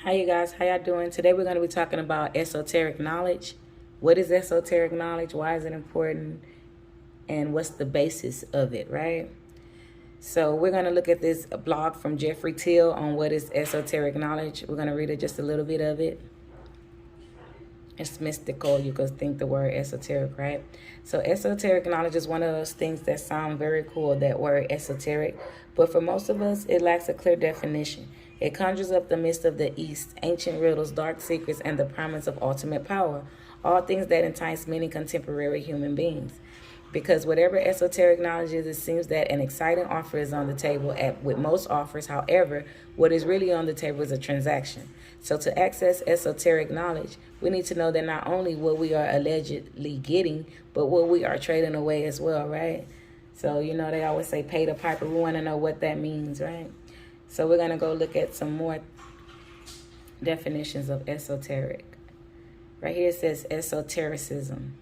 Hi you guys, how y'all doing? Today we're going to be talking about esoteric knowledge. What is esoteric knowledge? Why is it important? And what's the basis of it, right? So we're going to look at this blog from Jeffrey Till on what is esoteric knowledge. We're going to read it, just a little bit of it. It's mystical. You could think the word esoteric, right? So esoteric knowledge is one of those things that sound very cool, that word esoteric. But for most of us, it lacks a clear definition. It conjures up the mist of the East, ancient riddles, dark secrets, and the promise of ultimate power. All things that entice many contemporary human beings. Because whatever esoteric knowledge is, it seems that an exciting offer is on the table with most offers. However, what is really on the table is a transaction. So to access esoteric knowledge, we need to know that not only what we are allegedly getting, but what we are trading away as well, right? So, you know, they always say pay the piper. We want to know what that means, right? So we're going to go look at some more definitions of esoteric. Right here it says esotericism.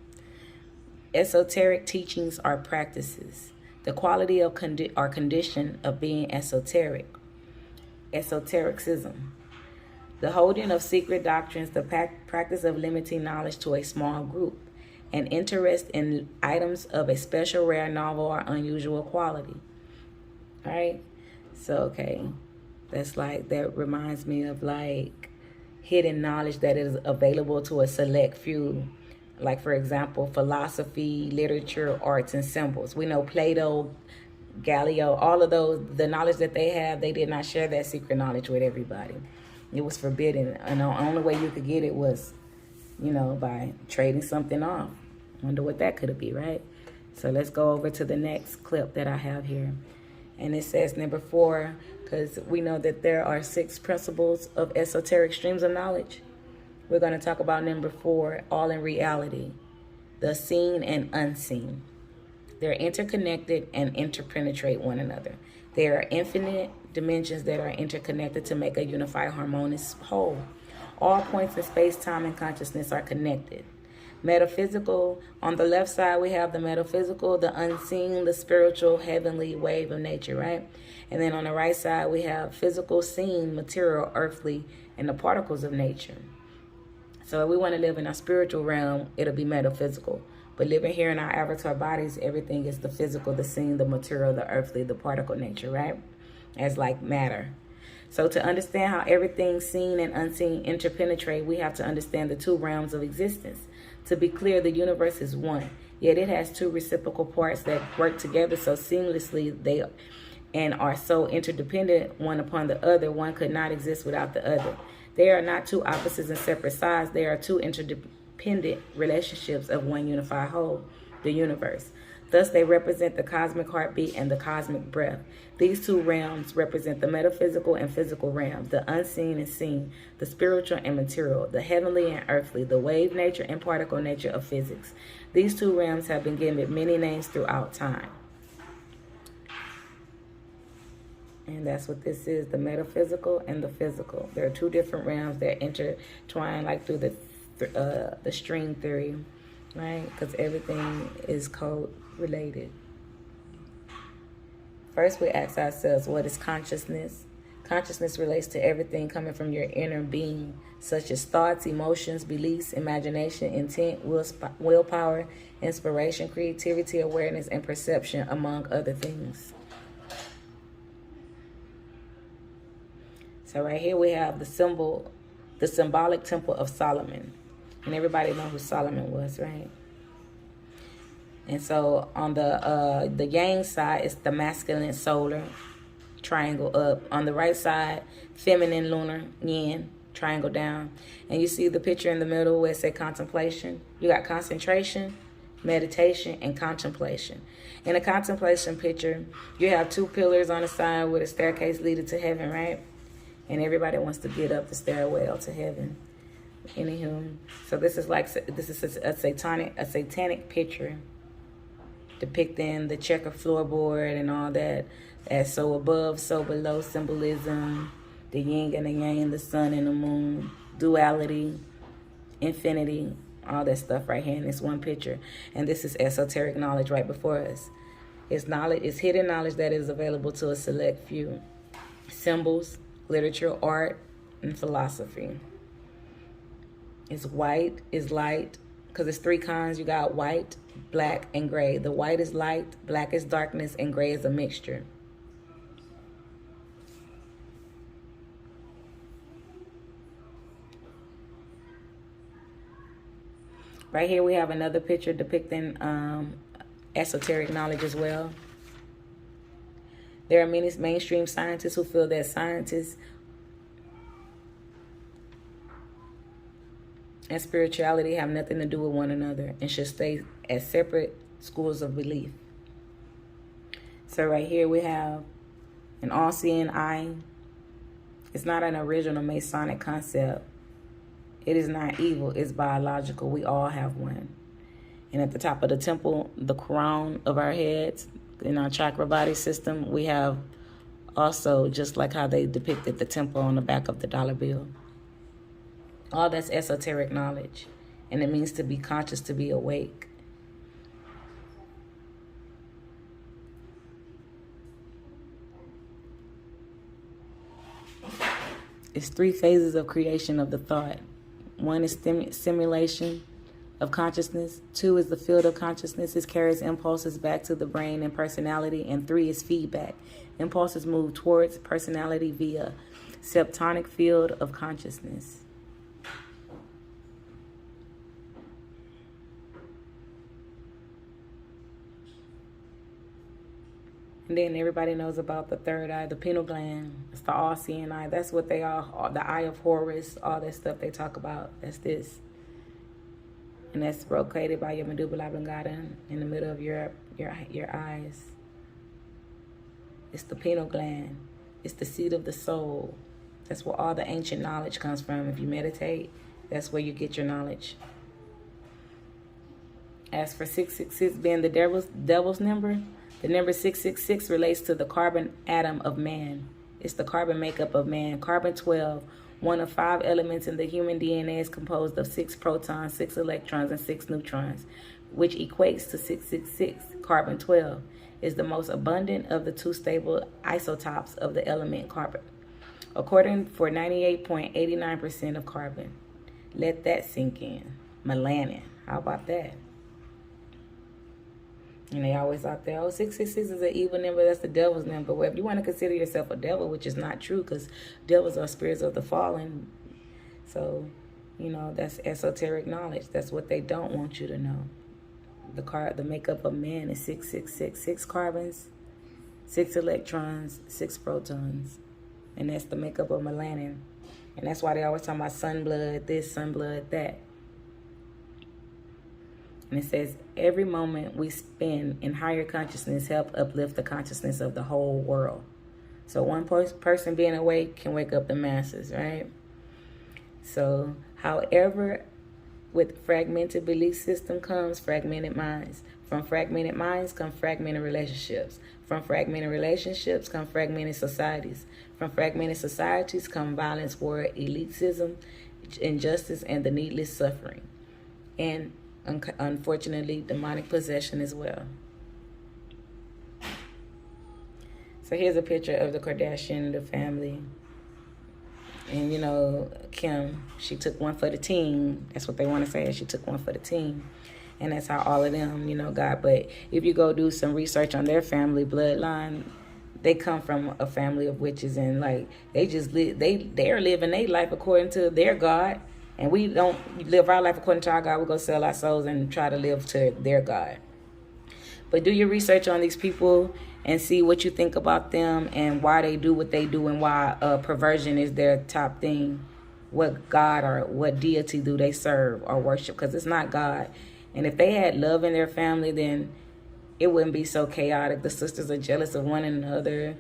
Esoteric teachings are practices, the quality of or condition of being esoteric. Esotericism, the holding of secret doctrines, the practice of limiting knowledge to a small group, an interest in items of a special, rare, novel, or unusual quality. All right? So, okay, that reminds me of like hidden knowledge that is available to a select few. Like, for example, philosophy, literature, arts, and symbols. We know Plato, Galileo, all of those, the knowledge that they have, they did not share that secret knowledge with everybody. It was forbidden. And the only way you could get it was, you know, by trading something off. Wonder what that could be, right? So let's go over to the next clip that I have here. And it says number 4, because we know that there are 6 principles of esoteric streams of knowledge. We're going to talk about number 4, all in reality, the seen and unseen. They're interconnected and interpenetrate one another. There are infinite dimensions that are interconnected to make a unified, harmonious whole. All points in space, time, and consciousness are connected. Metaphysical, on the left side, we have the metaphysical, the unseen, the spiritual, heavenly wave of nature, right? And then on the right side, we have physical, seen, material, earthly, and the particles of nature. So if we want to live in our spiritual realm, it'll be metaphysical. But living here in our avatar bodies, everything is the physical, the seen, the material, the earthly, the particle nature, right? As like matter. So to understand how everything seen and unseen interpenetrate, we have to understand the 2 realms of existence. To be clear, the universe is one, yet it has 2 reciprocal parts that work together so seamlessly and are so interdependent one upon the other. One could not exist without the other. They are not 2 opposites and separate sides. They are 2 interdependent relationships of one unified whole, the universe. Thus, they represent the cosmic heartbeat and the cosmic breath. These 2 realms represent the metaphysical and physical realms, the unseen and seen, the spiritual and material, the heavenly and earthly, the wave nature and particle nature of physics. These 2 realms have been given many names throughout time. And that's what this is, the metaphysical and the physical. There are 2 different realms that intertwine like through the string theory, right? Because everything is co-related. First, we ask ourselves, what is consciousness? Consciousness relates to everything coming from your inner being, such as thoughts, emotions, beliefs, imagination, intent, willpower, inspiration, creativity, awareness, and perception, among other things. So right here we have the symbolic temple of Solomon. And everybody knows who Solomon was, right? And so on the yang side, it's the masculine solar, triangle up. On the right side, feminine lunar, yin, triangle down. And you see the picture in the middle where it says contemplation. You got concentration, meditation, and contemplation. In a contemplation picture, you have 2 pillars on the side with a staircase leading to heaven, right? And everybody wants to get up the stairwell to heaven. Anywho, so this is a satanic picture depicting the checker floorboard and all that, as so above, so below symbolism, the yin and the yang, the sun and the moon, duality, infinity, all that stuff right here in this one picture. And this is esoteric knowledge right before us. It's hidden knowledge that is available to a select few. Symbols, literature, art, in philosophy. It's white is light, because it's three kinds. You got white, black, and gray. The white is light, black is darkness, and gray is a mixture. Right here we have another picture depicting esoteric knowledge as well. There are many mainstream scientists who feel that scientists and spirituality have nothing to do with one another and should stay as separate schools of belief. So right here we have an all-seeing eye. It's not an original Masonic concept. It is not evil, it's biological. We all have one. And at the top of the temple, the crown of our heads, in our chakra body system, we have also, just like how they depicted the temple on the back of the dollar bill. All that's esoteric knowledge. And it means to be conscious, to be awake. It's three phases of creation of the thought. One is simulation of consciousness. Two is the field of consciousness. It carries impulses back to the brain and personality. And three is feedback. Impulses move towards personality via septonic field of consciousness. And then everybody knows about the third eye, the pineal gland. It's the all-seeing eye. That's what they are. The eye of Horus, all that stuff they talk about. That's this. And that's located by your medulla oblongata in the middle of your eyes. It's the pineal gland. It's the seat of the soul. That's where all the ancient knowledge comes from. If you meditate, that's where you get your knowledge. As for 666 being the devil's number, the number 666 relates to the carbon atom of man. It's the carbon makeup of man. Carbon 12, one of 5 elements in the human DNA, is composed of 6 protons, 6 electrons, and 6 neutrons, which equates to 666. Carbon 12 is the most abundant of the 2 stable isotopes of the element carbon, according for 98.89% of carbon. Let that sink in. Melanin. How about that? And they always out there, 666 is an evil number, that's the devil's number. Well, if you want to consider yourself a devil, which is not true, because devils are spirits of the fallen. So, that's esoteric knowledge. That's what they don't want you to know. The makeup of man is 666. 6 carbons, 6 electrons, 6 protons. And that's the makeup of melanin. And that's why they always talk about sun blood this, sun blood that. And it says, every moment we spend in higher consciousness help uplift the consciousness of the whole world. So one person being awake can wake up the masses, right? So, however, with fragmented belief system comes fragmented minds. From fragmented minds come fragmented relationships. From fragmented relationships come fragmented societies. From fragmented societies come violence, war, elitism, injustice, and the needless suffering. And unfortunately, demonic possession as well. So here's a picture of the Kardashian, the family. And Kim, she took one for the team. That's what they want to say. She took one for the team. And that's how all of them, got. But if you go do some research on their family bloodline, they come from a family of witches, and they just live. They're living their life according to their God. And we don't live our life according to our God. We go sell our souls and try to live to their God. But do your research on these people and see what you think about them and why they do what they do and why perversion is their top thing. What God or what deity do they serve or worship? Because it's not God. And if they had love in their family, then it wouldn't be so chaotic. The sisters are jealous of one another.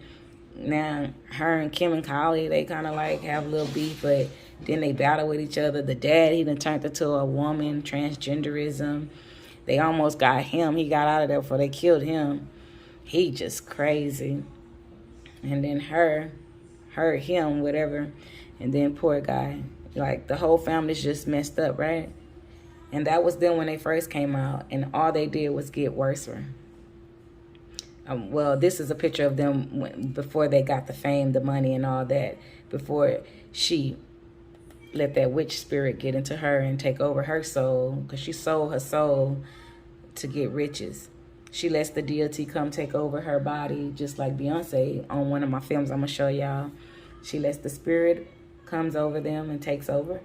Now, her and Kim and Kylie, they kind of have a little beef, but then they battle with each other. The dad, he done turned into a woman, transgenderism. They almost got him. He got out of there before they killed him. He just crazy. And then him, whatever. And then poor guy. The whole family's just messed up, right? And that was them when they first came out. And all they did was get worse. Well, this is a picture of them before they got the fame, the money, and all that. Before she let that witch spirit get into her and take over her soul, because she sold her soul to get riches. She lets the deity come take over her body, just like Beyonce on one of my films I'm going to show y'all. She lets the spirit comes over them and takes over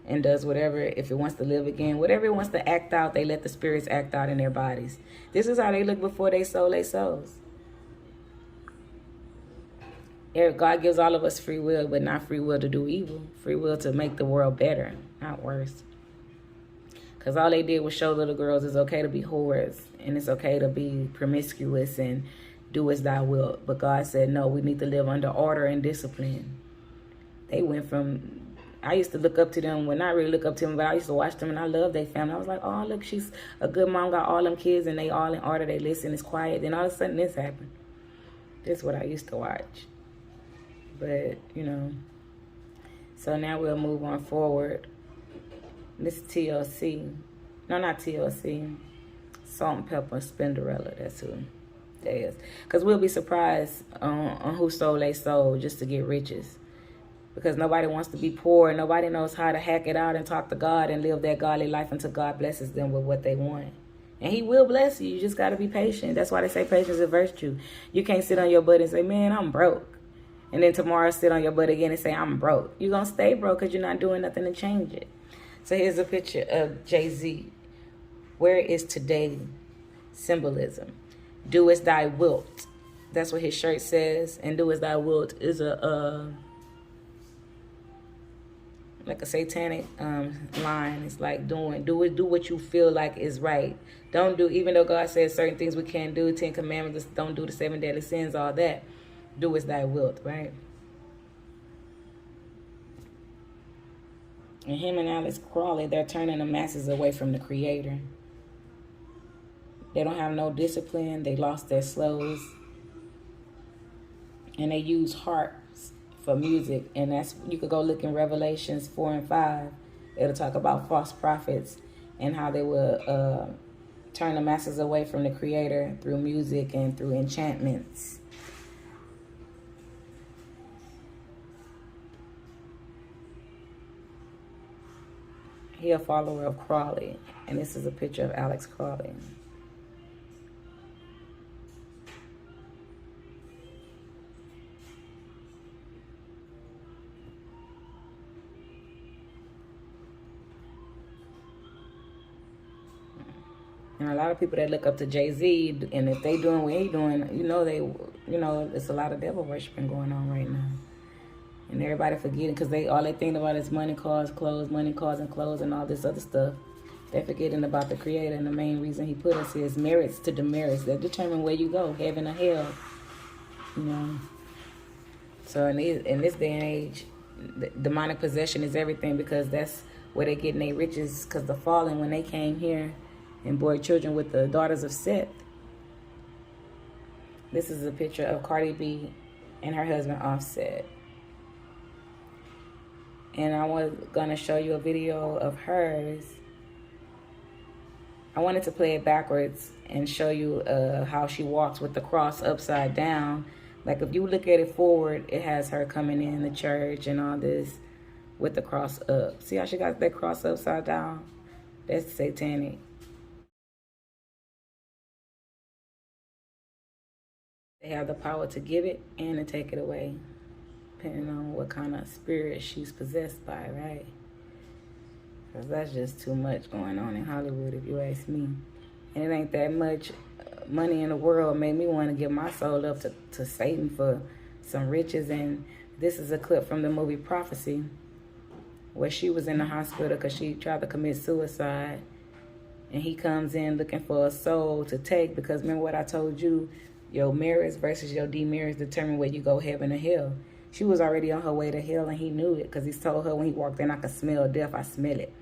and does whatever. If it wants to live again, whatever it wants to act out, they let the spirits act out in their bodies. This is how they look before they sold their souls. God gives all of us free will, but not free will to do evil. Free will to make the world better, not worse. Because all they did was show little girls it's okay to be whores and it's okay to be promiscuous and do as thou wilt. But God said, no, we need to live under order and discipline. They went from, I used to look up to them, well, not really look up to them, but I used to watch them and I loved their family. I was like, oh, look, she's a good mom, got all them kids and they all in order, they listen, it's quiet. Then all of a sudden this happened. This is what I used to watch. But, you know, so now we'll move on forward. This is TLC. No, not TLC. Salt and Pepper Spinderella. That's who that is. Because we'll be surprised on who sold they soul just to get riches. Because nobody wants to be poor. Nobody knows how to hack it out and talk to God and live that godly life until God blesses them with what they want. And he will bless you. You just got to be patient. That's why they say patience is a virtue. You can't sit on your butt and say, man, I'm broke. And then tomorrow sit on your butt again and say, I'm broke. You're going to stay broke because you're not doing nothing to change it. So here's a picture of Jay-Z. Where is today symbolism? Do as thy wilt. That's what his shirt says. And do as thy wilt is a like a satanic line. It's like do what you feel like is right. Don't do, even though God says certain things we can't do, 10 commandments, don't do the 7 deadly sins, all that. Do as thy wilt, right? And him and Alex Crawley, they're turning the masses away from the Creator. They don't have no discipline. They lost their slows. And they use harps for music. And that's, you could go look in Revelations 4 and 5. It'll talk about false prophets and how they will turn the masses away from the Creator through music and through enchantments. He a follower of Crawley, and this is a picture of Alex Crawley. And a lot of people that look up to Jay-Z, and if they doing what he doing, there's a lot of devil worshiping going on right now. And everybody forgetting, because all they think about is money, cars, clothes, money, cars, and clothes, and all this other stuff. They're forgetting about the Creator, and the main reason he put us here is merits to demerits that determine where you go, heaven or hell. You know. So in this day and age, demonic possession is everything, because that's where they're getting their riches. Because the fallen, when they came here and bore children with the daughters of Seth. This is a picture of Cardi B and her husband Offset. And I was going to show you a video of hers. I wanted to play it backwards and show you how she walks with the cross upside down. Like if you look at it forward, it has her coming in the church and all this with the cross up. See how she got that cross upside down? That's satanic. They have the power to give it and to take it away, depending on what kind of spirit she's possessed by, right? Because that's just too much going on in Hollywood, if you ask me. And it ain't that much money in the world made me want to give my soul up to Satan for some riches. And this is a clip from the movie Prophecy, where she was in the hospital because she tried to commit suicide. And he comes in looking for a soul to take, because remember what I told you, your merits versus your demerits determine where you go, heaven or hell. She was already on her way to hell, and he knew it, because he told her when he walked in, I could smell death. I smell it.